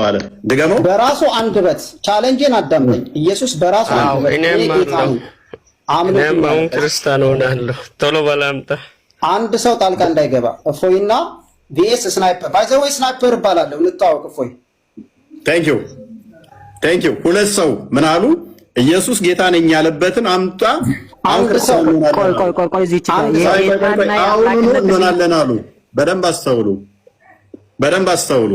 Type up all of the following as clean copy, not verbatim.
አለ ድገመው። በራሱ አንደበት ቻሌንጅን አዳምጠኝ። ኢየሱስ በራሱ አንደበት እኔም አሁን ክርስቲያን ሆናለሁ። ቶሎ በላምጣ። አንድ ሰው ጣልቃ እንዳይገባ። እፎይና ቪኤስ ስናይፐር ባይዘው ስናይፐር ይባላል። እንታወቅ። እፎይ ቴንክ ዩ። ሁለት ሰው ምን አሉ? ኢየሱስ ጌታ ነኝ ያለበትን አምጣ። አንድ ሰው ቆይ እዚህ እንሆናለን አሉ። በደንብ አስተውሉ።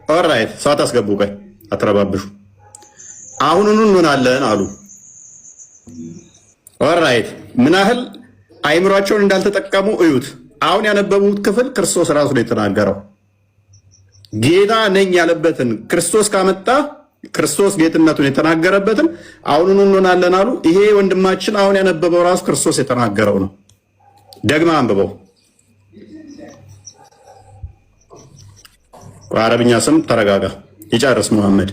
ኦልራይት ሰው አታስገቡ። ቆይ አትረባብሹ። አሁኑኑ እንሆናለን አሉ። ኦልራይት ምን ያህል አይምሯቸውን እንዳልተጠቀሙ እዩት። አሁን ያነበቡት ክፍል ክርስቶስ ራሱ ነው የተናገረው። ጌታ ነኝ ያለበትን ክርስቶስ ካመጣ ክርስቶስ ጌትነቱን የተናገረበትን አሁኑኑ እንሆናለን አሉ። ይሄ ወንድማችን አሁን ያነበበው ራሱ ክርስቶስ የተናገረው ነው። ደግማ አንብበው። አረብኛ ስም ተረጋጋ፣ ይጨርስ መሐመድ።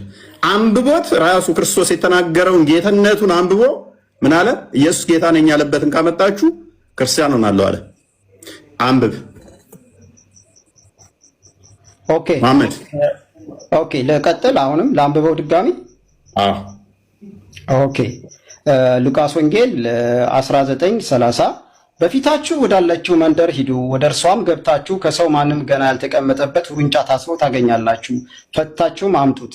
አንብቦት ራሱ ክርስቶስ የተናገረውን ጌትነቱን አንብቦ ምን አለ? ኢየሱስ ጌታ ነኝ ያለበትን ካመጣችሁ ክርስቲያን ሆናለሁ አለ። አንብብ። ኦኬ ለቀጥል። አሁንም ለአንብበው ድጋሚ። ኦኬ ሉቃስ ወንጌል 19:30 በፊታችሁ ወዳለችው መንደር ሂዱ፣ ወደ እርሷም ገብታችሁ ከሰው ማንም ገና ያልተቀመጠበት ውርንጫ ታስሮ ታገኛላችሁ፣ ፈታችሁም አምጡት።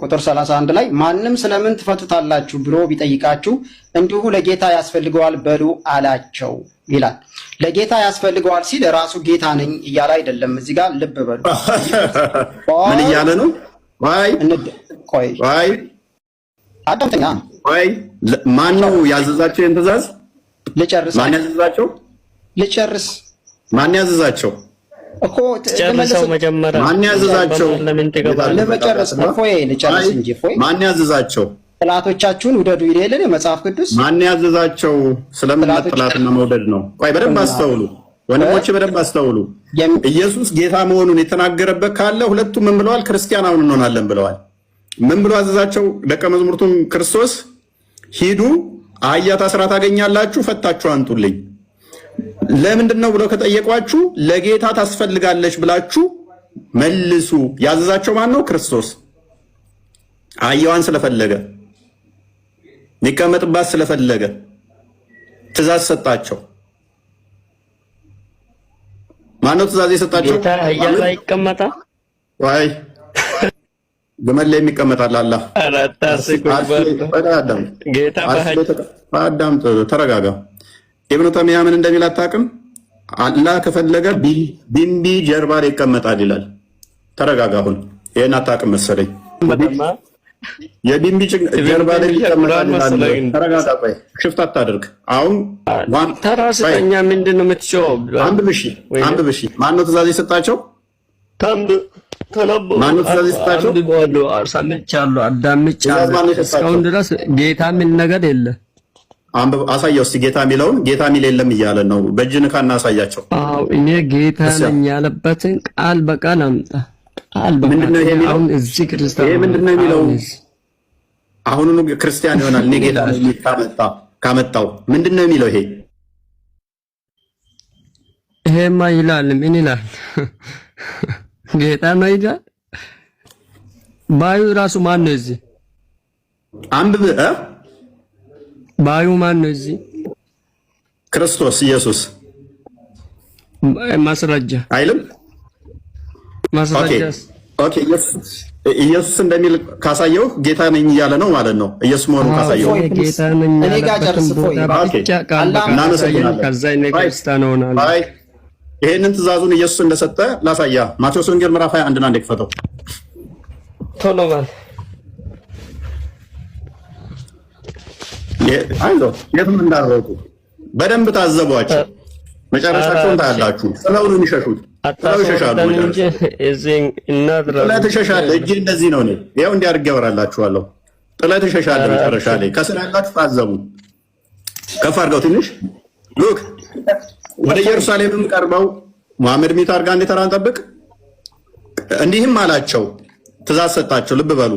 ቁጥር 31 ላይ ማንም ስለምን ትፈቱታላችሁ ብሎ ቢጠይቃችሁ እንዲሁ ለጌታ ያስፈልገዋል በሉ አላቸው ይላል። ለጌታ ያስፈልገዋል ሲል ራሱ ጌታ ነኝ እያለ አይደለም። እዚህ ጋር ልብ በሉ። ምን እያለ ነው? ቆይ አዳምጠኛ። ማን ነው ያዘዛቸው? ይህን ትእዛዝ ልጨርስ። ማን ያዘዛቸው? ልጨርስ። ማን ያዘዛቸው እኮ ጨርሰው መጀመሪያ። ማን ያዘዛቸው? ለመጨረስ እፎይ ልጨርስ እንጂ እፎይ። ማን ያዘዛቸው? ጥላቶቻችሁን ውደዱ ይላል መጽሐፍ ቅዱስ። ማን ያዘዛቸው? ስለምን ጥላትና መውደድ ነው? ቆይ በደንብ አስተውሉ ወንድሞቼ፣ በደንብ አስተውሉ። ኢየሱስ ጌታ መሆኑን የተናገረበት ካለ ሁለቱም ምን ብለዋል? ክርስቲያን አሁን እንሆናለን ብለዋል። ምን ብሎ አዘዛቸው? ደቀ መዝሙርቱን ክርስቶስ ሂዱ፣ አህያ ታስራ ታገኛላችሁ፣ ፈታችሁ አንጡልኝ። ለምንድን ነው ብለው ከጠየቋችሁ ለጌታ ታስፈልጋለች ብላችሁ መልሱ። ያዘዛቸው ማን ነው? ክርስቶስ። አህያዋን ስለፈለገ ሊቀመጥባት ስለፈለገ ትእዛዝ ሰጣቸው። ማን ነው ትእዛዝ የሰጣቸው? ጌታ አህያ ላይ ይቀመጣል ወይ ግመል ላይ የሚቀመጣል? አላህ አዳም ተረጋጋ። ኢብኑ ተይሚያ ምን እንደሚል አታውቅም? አላህ ከፈለገ ቢምቢ ጀርባ ላይ ይቀመጣል ይላል። ተረጋጋ። አሁን ይሄን አታውቅም መሰለኝ። የቢምቢ ጀርባ ላይ ይቀመጣል ይላል። ተረጋጋ። ቆይ ሽፍት አታድርግ። አሁን ተራስጠኛ ምንድነው የምትጮው? አንብብ። ማን ነው ትእዛዝ የሰጣቸው? ማን ነው ትእዛዝ የሰጣቸው? ሰምቻለሁ፣ አዳምጫለሁ። እስካሁን ድረስ ጌታ ምን ነገር የለም። አሳየው እስቲ ጌታ የሚለውን። ጌታ የሚል የለም እያለ ነው። በእጅን ካና አሳያቸው። አዎ እኔ ጌታ ነኝ ያለበትን ቃል በቃል አምጣ። ቃል በቃል ምንድነው ይሄ የሚለው? አሁን እዚህ ክርስቲያን ይሄ ምንድነው የሚለው? አሁኑኑ ክርስቲያን ይሆናል። እኔ ጌታ ነኝ ካመጣው ምንድነው የሚለው? ይሄማ ይላል። ምን ይላል? ጌታ ነው ይላል። ባዩ ራሱ ማን ነው እዚህ? አንብብ። ባዩ ማን ነው እዚህ? ክርስቶስ ኢየሱስ። ማስረጃ አይልም? ማስረጃስ? ኦኬ ኢየሱስ እንደሚል ካሳየው ጌታ ነኝ እያለ ነው ማለት ነው። ኢየሱስ መሆኑን ካሳየው ጌታ ነኝ ያለበትን ቦታ ብቻ ቃል በቃል ከዛ እኔ ክርስቲያን ሆናለሁ። ይሄንን ትእዛዙን ኢየሱስ እንደሰጠ ላሳያ። ማቴዎስ ወንጌል ምዕራፍ 21 አንድ ክፈተው። ቶሎ በል። የትም እንዳልሮጡ በደንብ ታዘቧቸው። መጨረሻቸውን ታያላችሁ። ጥለው ነው የሚሸሹት። ጥለው ይሸሻሉ። ጥለው ትሸሻለህ። እጅ እንደዚህ ነው። ይኸው እንዲህ አድርጌ አወራላችኋለሁ። ጥለው ትሸሻለህ። መጨረሻ ላይ ከስር ያላችሁ ታዘቡ። ከፍ አድርገው ትንሽ ሉክ ወደ ኢየሩሳሌምም ቀርበው መሐመድ ሚት አድርጋ እንደ ጠብቅ። እንዲህም አላቸው፣ ትእዛዝ ሰጣቸው። ልብ በሉ።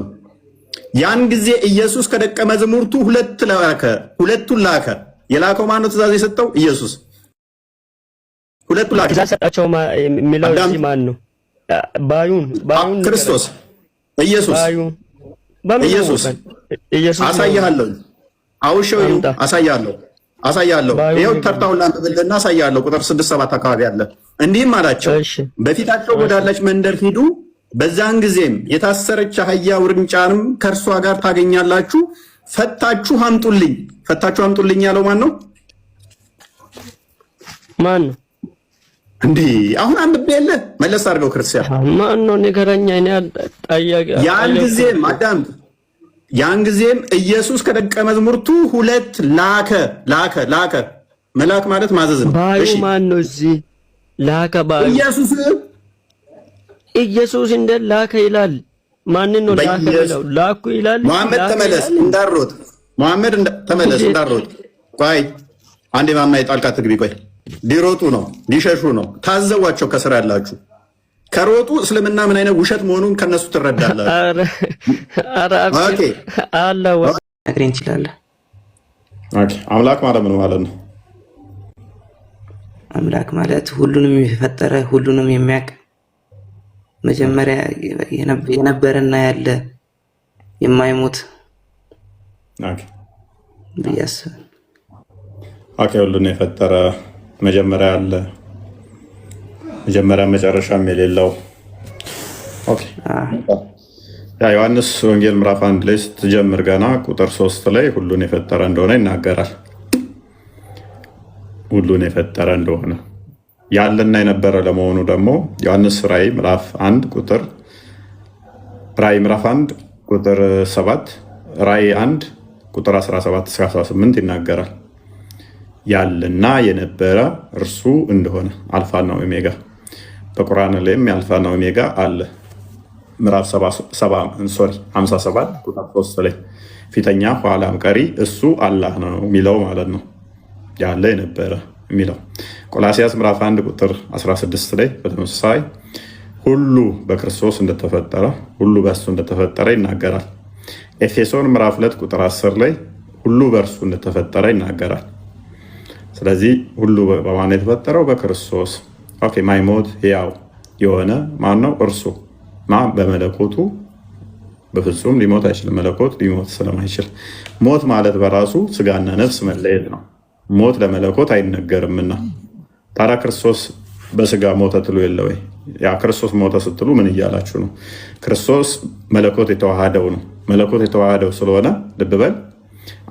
ያን ጊዜ ኢየሱስ ከደቀ መዛሙርቱ ሁለቱን ላከ። የላከው ማን ነው? ትእዛዝ የሰጠው ኢየሱስ። ሁለቱን ላከ። ትእዛዝ ሰጣቸው የሚለው እዚህ ማን ነው? ባዩን ክርስቶስ ኢየሱስ አሳያለሁ። አውሸው አሳያለሁ። ይኸው ተርታውን ላንብብልና አሳያለሁ። ቁጥር 6-7 አካባቢ አለ። እንዲህም አላቸው፣ በፊታቸው ወዳለች መንደር ሂዱ። በዛን ጊዜም የታሰረች አህያ ውርንጫንም ከእርሷ ጋር ታገኛላችሁ። ፈታችሁ አምጡልኝ ያለው ማን ነው? እንዲህ አሁን አንብቤ የለ መለስ አድርገው ክርስቲያን ማን ነው ንገረኛ። ያን ጊዜም ኢየሱስ ከደቀ መዝሙርቱ 2 ላከ። መላክ ማለት ማዘዝ ነው። ባዩ ማን ነው? እዚህ ላከ ባዩ ኢየሱስ እንደ ላከ ይላል። ማን ነው ላከ ይላል? ላኩ ይላል። መሐመድ ተመለስ እንዳሮጥ ቆይ አንዴ ማማዬ ጣልቃ ትግቢ። ቆይ ሊሮጡ ነው ሊሸሹ ነው። ታዘዋቸው ከስራ ያላችሁ ከሮጡ እስልምና ምን አይነት ውሸት መሆኑን ከነሱ ትረዳላችሁ። ኦኬ አላህ ነግረን እንችላለን። ኦኬ አምላክ ማለት ምን ማለት ነው? አምላክ ማለት ሁሉንም የፈጠረ ሁሉንም የሚያውቅ መጀመሪያ የነበረና ያለ የማይሞት ቢያስ ሁሉን የፈጠረ መጀመሪያ ያለ መጀመሪያ መጨረሻም የሌለው። ዮሐንስ ወንጌል ምዕራፍ 1 ላይ ስትጀምር ገና ቁጥር 3 ላይ ሁሉን የፈጠረ እንደሆነ ይናገራል። ሁሉን የፈጠረ እንደሆነ ያለና የነበረ ለመሆኑ ደግሞ ዮሐንስ ራእይ ምዕራፍ 1 ቁጥር 7 ራእይ 1 ቁጥር 17-18 ይናገራል። ያለና የነበረ እርሱ እንደሆነ አልፋና ኦሜጋ። በቁርአን ላይም የአልፋና ኦሜጋ አለ። ምዕራፍ 57 ቁጥር 3 ላይ ፊተኛ ኋላም ቀሪ እሱ አላህ ነው የሚለው ማለት ነው። ያለ የነበረ የሚለው ቆላሲያስ ምዕራፍ 1 ቁጥር 16 ላይ በተመሳሳይ ሁሉ በክርስቶስ እንደተፈጠረ ሁሉ በእሱ እንደተፈጠረ ይናገራል። ኤፌሶን ምዕራፍ 2 ቁጥር 10 ላይ ሁሉ በእርሱ እንደተፈጠረ ይናገራል። ስለዚህ ሁሉ በማን የተፈጠረው? በክርስቶስ። ማይሞት ሕያው የሆነ ማን ነው? እርሱ በመለኮቱ በፍጹም ሊሞት አይችልም። መለኮት ሊሞት ስለማይችል ሞት ማለት በራሱ ስጋና ነፍስ መለየት ነው። ሞት ለመለኮት አይነገርምና ታዲያ ክርስቶስ በስጋ ሞተ ትሉ የለ ወይ? ያ ክርስቶስ ሞተ ስትሉ ምን እያላችሁ ነው? ክርስቶስ መለኮት የተዋሃደው ነው። መለኮት የተዋሃደው ስለሆነ ልብ በል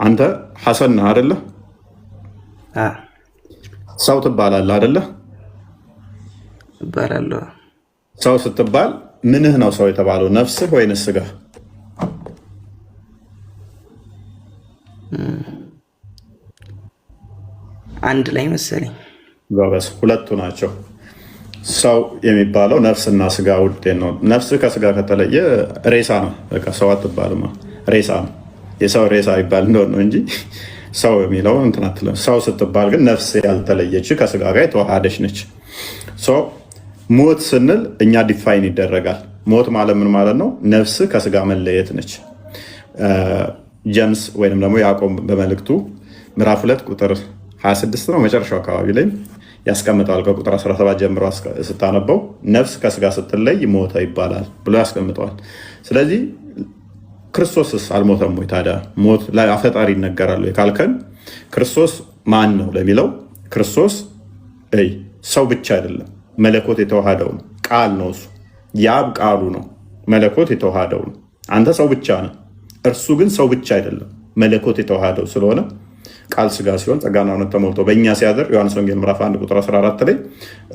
አንተ ሐሰን ነህ አይደለ? ሰው ትባላለህ አይደለ? እባላለሁ። ሰው ስትባል ምንህ ነው ሰው የተባለው? ነፍስህ ወይንስ ስጋ? አንድ ላይ መሰለኝ። ጎበዝ፣ ሁለቱ ናቸው። ሰው የሚባለው ነፍስና ስጋ ውጤት ነው። ነፍስህ ከስጋ ከተለየ ሬሳ ነው። በቃ ሰው አትባልም፣ ሬሳ ነው። የሰው ሬሳ ይባል እንደሆነ ነው እንጂ ሰው የሚለው እንትን አትልም። ሰው ስትባል ግን ነፍስ ያልተለየች ከስጋ ጋር የተዋሃደች ነች። ሞት ስንል እኛ ዲፋይን ይደረጋል። ሞት ማለት ምን ማለት ነው? ነፍስ ከስጋ መለየት ነች። ጀምስ ወይም ደግሞ ያዕቆብ በመልእክቱ ምዕራፍ 2 ቁጥር 26 ነው መጨረሻው አካባቢ ላይ ያስቀምጠዋል። ከቁጥር 17 ጀምሮ ስታነበው ነፍስ ከስጋ ስትለይ ሞተ ይባላል ብሎ ያስቀምጠዋል። ስለዚህ ክርስቶስስ አልሞተም ወይ? ታዲያ ሞት ለአፈጣሪ ይነገራል ወይ ካልከን ክርስቶስ ማን ነው ለሚለው ክርስቶስ ሰው ብቻ አይደለም፣ መለኮት የተዋሃደው ነው። ቃል ነው እሱ። ያብ ቃሉ ነው። መለኮት የተዋሃደው ነው። አንተ ሰው ብቻ ነህ። እርሱ ግን ሰው ብቻ አይደለም፣ መለኮት የተዋሃደው ስለሆነ ቃል ስጋ ሲሆን ጸጋና እውነት ተሞልቶ በእኛ ሲያድር ዮሐንስ ወንጌል ምዕራፍ 1 ቁጥር 14 ላይ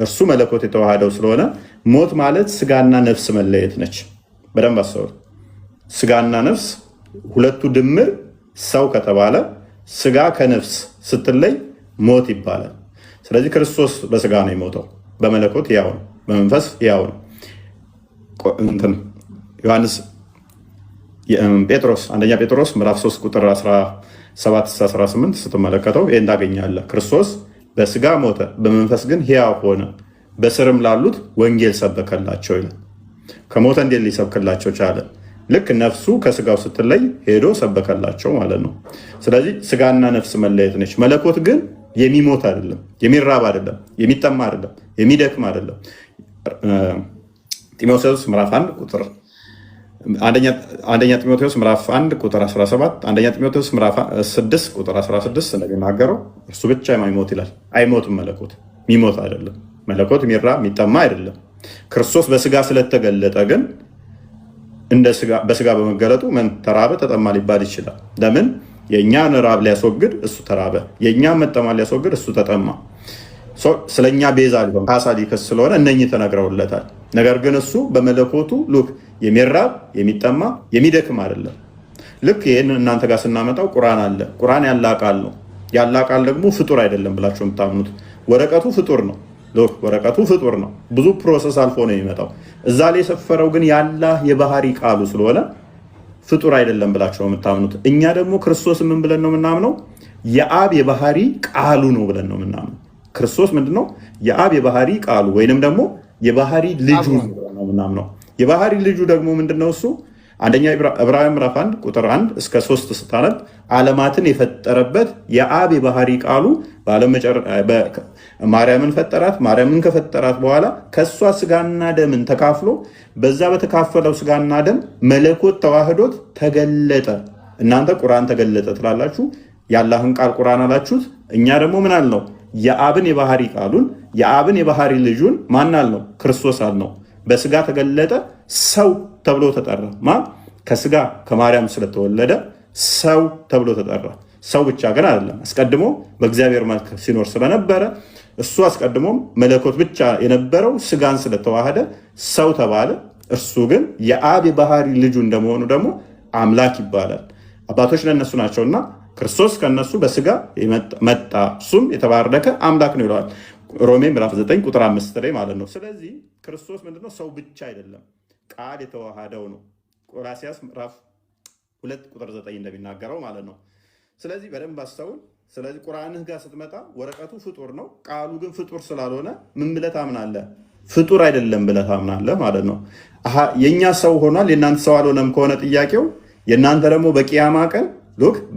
እርሱ መለኮት የተዋሃደው ስለሆነ ሞት ማለት ስጋና ነፍስ መለየት ነች። በደንብ አስተውል። ስጋና ነፍስ ሁለቱ ድምር ሰው ከተባለ ስጋ ከነፍስ ስትለይ ሞት ይባላል። ስለዚህ ክርስቶስ በስጋ ነው የሞተው፣ በመለኮት ያው ነው፣ በመንፈስ ያው ነው። ጴጥሮስ አንደኛ ጴጥሮስ ምዕራፍ 3 ቁጥር 17-18 ስትመለከተው ይህን ታገኛለህ። ክርስቶስ በስጋ ሞተ፣ በመንፈስ ግን ሕያው ሆነ፣ በስርም ላሉት ወንጌል ሰበከላቸው ይላል። ከሞተ እንዴት ሊሰብክላቸው ቻለ? ልክ ነፍሱ ከስጋው ስትለይ ሄዶ ሰበከላቸው ማለት ነው። ስለዚህ ስጋና ነፍስ መለየት ነች። መለኮት ግን የሚሞት አይደለም፣ የሚራብ አይደለም፣ የሚጠማ አይደለም፣ የሚደክም አይደለም። ጢሞቴዎስ ምዕራፍ 1 ቁጥር አንደኛ ጢሞቴዎስ ምዕራፍ 1 ቁጥር 17 አንደኛ ጢሞቴዎስ ምዕራፍ 6 ቁጥር 16 እንደሚናገረው እርሱ ብቻ የማይሞት ይላል። አይሞትም። መለኮት የሚሞት አይደለም። መለኮት የሚራብ የሚጠማ አይደለም። ክርስቶስ በስጋ ስለተገለጠ ግን በስጋ በመገለጡ ምን ተራበ ተጠማ ሊባል ይችላል። ለምን? የእኛን ራብ ሊያስወግድ እሱ ተራበ፣ የእኛን መጠማ ሊያስወግድ እሱ ተጠማ። ስለኛ ቤዛ ሊሆን ካሳ ሊከስ ስለሆነ እነኚህ ተነግረውለታል። ነገር ግን እሱ በመለኮቱ ሉክ የሚራብ የሚጠማ የሚደክም አይደለም። ልክ ይህን እናንተ ጋር ስናመጣው ቁርአን አለ። ቁርአን ያላ ቃል ነው። ያላ ቃል ደግሞ ፍጡር አይደለም ብላችሁ የምታምኑት ወረቀቱ ፍጡር ነው። ወረቀቱ ፍጡር ነው። ብዙ ፕሮሰስ አልፎ ነው የሚመጣው። እዛ ላይ የሰፈረው ግን ያላህ የባህሪ ቃሉ ስለሆነ ፍጡር አይደለም ብላችሁ ነው የምታምኑት። እኛ ደግሞ ክርስቶስ ምን ብለን ነው የምናምነው? የአብ የባህሪ ቃሉ ነው ብለን ነው የምናምነው። ክርስቶስ ምንድነው? የአብ የባህሪ ቃሉ ወይንም ደግሞ የባህሪ ልጁ ነው የምናምነው። የባህሪ ልጁ ደግሞ ምንድነው? እሱ አንደኛ ዕብራውያን ምዕራፍ 1 ቁጥር 1 እስከ 3 ስታነብ ዓለማትን የፈጠረበት የአብ የባህሪ ቃሉ ማርያምን ፈጠራት። ማርያምን ከፈጠራት በኋላ ከእሷ ስጋና ደምን ተካፍሎ በዛ በተካፈለው ስጋና ደም መለኮት ተዋህዶት ተገለጠ። እናንተ ቁርአን ተገለጠ ትላላችሁ፣ የአላህን ቃል ቁርአን አላችሁት። እኛ ደግሞ ምን አልነው? የአብን የባህሪ ቃሉን የአብን የባህሪ ልጁን ማን አልነው? ክርስቶስ አልነው። በስጋ ተገለጠ፣ ሰው ተብሎ ተጠራ። ከስጋ ከማርያም ስለተወለደ ሰው ተብሎ ተጠራ። ሰው ብቻ ግን አይደለም፣ አስቀድሞ በእግዚአብሔር መልክ ሲኖር ስለነበረ እሱ አስቀድሞም መለኮት ብቻ የነበረው ስጋን ስለተዋሃደ ሰው ተባለ። እርሱ ግን የአብ የባህሪ ልጁ እንደመሆኑ ደግሞ አምላክ ይባላል። አባቶች ለእነሱ ናቸውና ክርስቶስ ከነሱ በስጋ መጣ፣ እሱም የተባረከ አምላክ ነው ይለዋል ሮሜ ምዕራፍ 9 ቁጥር 5 ላይ ማለት ነው። ስለዚህ ክርስቶስ ምንድነው? ሰው ብቻ አይደለም፣ ቃል የተዋሃደው ነው። ቆላስይስ ምዕራፍ 2 ቁጥር 9 እንደሚናገረው ማለት ነው። ስለዚህ በደንብ አስተውል። ስለዚህ ቁርአንህ ጋር ስትመጣ ወረቀቱ ፍጡር ነው፣ ቃሉ ግን ፍጡር ስላልሆነ ምን ብለህ ታምናለህ? ፍጡር አይደለም ብለህ ታምናለህ ማለት ነው። የእኛ ሰው ሆኗል፣ የእናንተ ሰው አልሆነም ከሆነ ጥያቄው፣ የእናንተ ደግሞ በቂያማ ቀን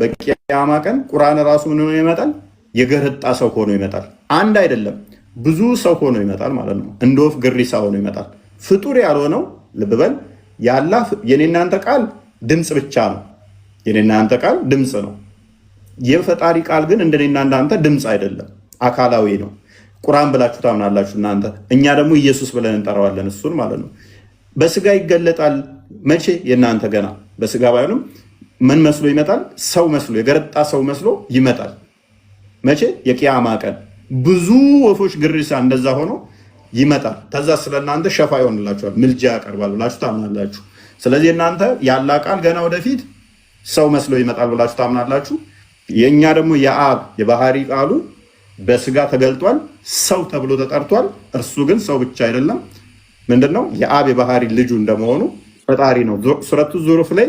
በቂያማ ቀን ቁርአን ራሱ ምን ሆኖ ይመጣል? የገረጣ ሰው ሆኖ ይመጣል። አንድ አይደለም ብዙ ሰው ሆኖ ይመጣል ማለት ነው። እንደ ወፍ ግሪሳ ሆኖ ይመጣል። ፍጡር ያልሆነው ልብ በል ያላህ የኔ እናንተ ቃል ድምፅ ብቻ ነው። የኔ እናንተ ቃል ድምፅ ነው። የፈጣሪ ቃል ግን እንደኔና እንዳንተ ድምፅ አይደለም፣ አካላዊ ነው። ቁርአን ብላችሁ ታምናላችሁ እናንተ። እኛ ደግሞ ኢየሱስ ብለን እንጠራዋለን እሱን ማለት ነው። በስጋ ይገለጣል። መቼ? የእናንተ ገና በስጋ ባይሆንም ምን መስሎ ይመጣል? ሰው መስሎ የገረጣ ሰው መስሎ ይመጣል። መቼ? የቂያማ ቀን ብዙ ወፎች ግሪሳ እንደዛ ሆኖ ይመጣል። ከዛ ስለእናንተ ሸፋ ይሆንላችኋል፣ ምልጃ ያቀርባል ብላችሁ ታምናላችሁ። ስለዚህ እናንተ ያላ ቃል ገና ወደፊት ሰው መስሎ ይመጣል ብላችሁ ታምናላችሁ። የእኛ ደግሞ የአብ የባህሪ ቃሉ በስጋ ተገልጧል፣ ሰው ተብሎ ተጠርቷል። እርሱ ግን ሰው ብቻ አይደለም፣ ምንድነው? የአብ የባህሪ ልጁ እንደመሆኑ ፈጣሪ ነው። ሱረቱ ዙሩፍ ላይ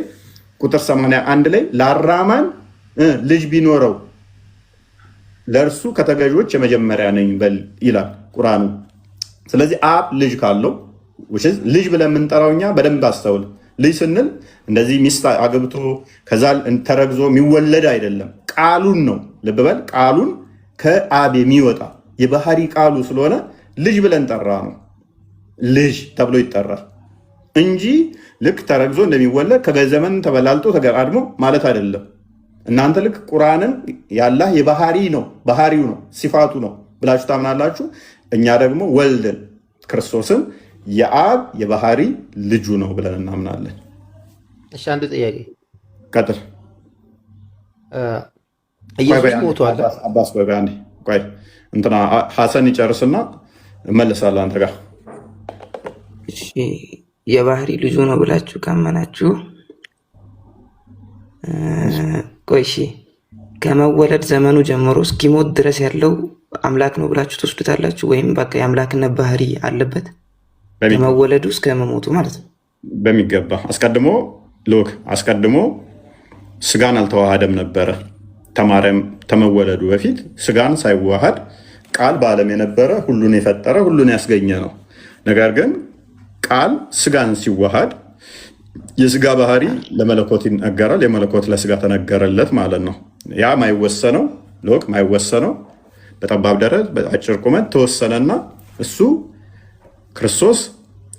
ቁጥር 81 ላይ ለአራማን ልጅ ቢኖረው ለእርሱ ከተገዦች የመጀመሪያ ነኝ በል ይላል ቁርአኑ። ስለዚህ አብ ልጅ ካለው ልጅ ብለን የምንጠራው እኛ በደንብ አስተውል። ልጅ ስንል እንደዚህ ሚስት አግብቶ ከዛ ተረግዞ የሚወለድ አይደለም፣ ቃሉን ነው። ልብ በል ቃሉን ከአብ የሚወጣ የባህሪ ቃሉ ስለሆነ ልጅ ብለን ጠራ ነው። ልጅ ተብሎ ይጠራል እንጂ ልክ ተረግዞ እንደሚወለድ ከዘመን ተበላልጦ ተገራድሞ ማለት አይደለም። እናንተ ልክ ቁርአንን ያላህ የባህሪ ነው፣ ባህሪው ነው፣ ሲፋቱ ነው ብላችሁ ታምናላችሁ። እኛ ደግሞ ወልድን ክርስቶስን የአብ የባህሪ ልጁ ነው ብለን እናምናለን። እሺ አንድ ጥያቄ ቀጥል። ኢየሱስ ሞቷል። አባስ ቆይ እንትና ሐሰን ይጨርስና እመለሳለሁ አንተ ጋር። እሺ የባህሪ ልጁ ነው ብላችሁ ካመናችሁ ቆይ እሺ ከመወለድ ዘመኑ ጀምሮ እስኪሞት ድረስ ያለው አምላክ ነው ብላችሁ ትወስዱታላችሁ? ወይም በቃ የአምላክነት ባህሪ አለበት ከመወለዱ እስከ መሞቱ ማለት ነው? በሚገባ አስቀድሞ ስጋን አልተዋሃደም ነበረ። ተማርያም ተመወለዱ በፊት ስጋን ሳይዋሃድ ቃል በዓለም የነበረ ሁሉን የፈጠረ ሁሉን ያስገኘ ነው። ነገር ግን ቃል ስጋን ሲዋሃድ የስጋ ባህሪ ለመለኮት ይነገራል፣ የመለኮት ለስጋ ተነገረለት ማለት ነው። ያ ማይወሰነው በጠባብ ደረት በአጭር ቁመት ተወሰነና እሱ ክርስቶስ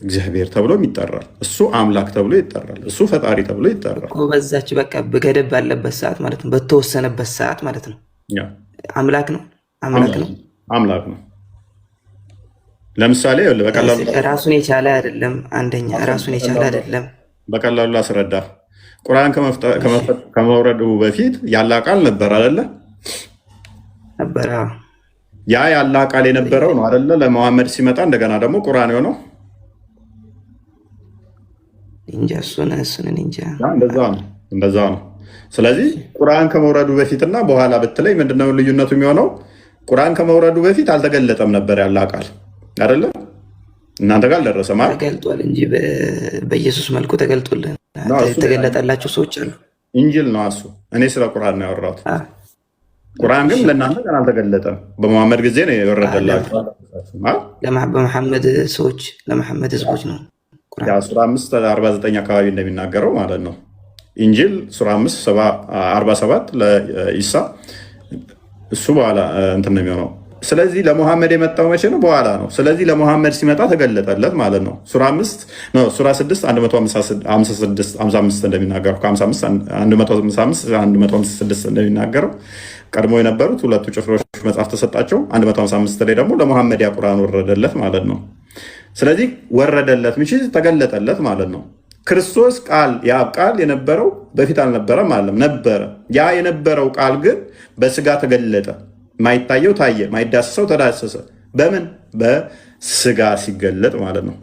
እግዚአብሔር ተብሎም ይጠራል። እሱ አምላክ ተብሎ ይጠራል። እሱ ፈጣሪ ተብሎ ይጠራል። በዛች በቃ በገደብ ባለበት ሰዓት ማለት ነው፣ በተወሰነበት ሰዓት ማለት ነው። አምላክ ነው፣ አምላክ ነው። ለምሳሌ በቀላሉ ራሱን የቻለ አይደለም። አንደኛ ራሱን የቻለ አይደለም። በቀላሉ ላስረዳ። ቁርአን ከመውረዱ በፊት ያለ ቃል ነበር አይደለ? ነበር። ያ ያለ ቃል የነበረው ነው አይደለ? ለመሐመድ ሲመጣ እንደገና ደግሞ ቁርአን የሆነው እንጃ። እሱን እንጃ። እንደዛ ነው። ስለዚህ ቁርአን ከመውረዱ በፊትና በኋላ ብትለይ ምንድነው ልዩነቱ የሚሆነው? ቁርአን ከመውረዱ በፊት አልተገለጠም ነበር ያለ ቃል አይደለ? እናንተ ጋር አልደረሰም አይደል? ተገልጧል እንጂ በኢየሱስ መልኩ ተገልጦልን የተገለጠላቸው ሰዎች አሉ። ኢንጂል ነው እሱ። እኔ ስለ ቁርአን ነው ያወራሁት። ቁርአን ግን ለእናንተ ገና አልተገለጠም። በመሐመድ ጊዜ ነው የወረደላቸው። በመሐመድ ሰዎች ለመሐመድ ህዝቦች ነው። ሱራ 5:49 አካባቢ እንደሚናገረው ማለት ነው። ኢንጂል ሱራ 5:47 ለኢሳ እሱ በኋላ እንትን ነው የሚሆነው። ስለዚህ ለሙሐመድ የመጣው መቼ ነው? በኋላ ነው። ስለዚህ ለሙሐመድ ሲመጣ ተገለጠለት ማለት ነው። ሱራ 6:156 እንደሚናገረው 156 እንደሚናገረው ቀድሞ የነበሩት ሁለቱ ጭፍሮች መጽሐፍ ተሰጣቸው። 155 ላይ ደግሞ ለሙሐመድ ያ ቁርአን ወረደለት ማለት ነው። ስለዚህ ወረደለት ምንጭ ተገለጠለት ማለት ነው። ክርስቶስ ቃል ያ ቃል የነበረው በፊት አልነበረም ማለት ነበረ። ያ የነበረው ቃል ግን በስጋ ተገለጠ። ማይታየው ታየ፣ ማይዳሰሰው ተዳሰሰ። በምን? በስጋ ሲገለጥ ማለት ነው።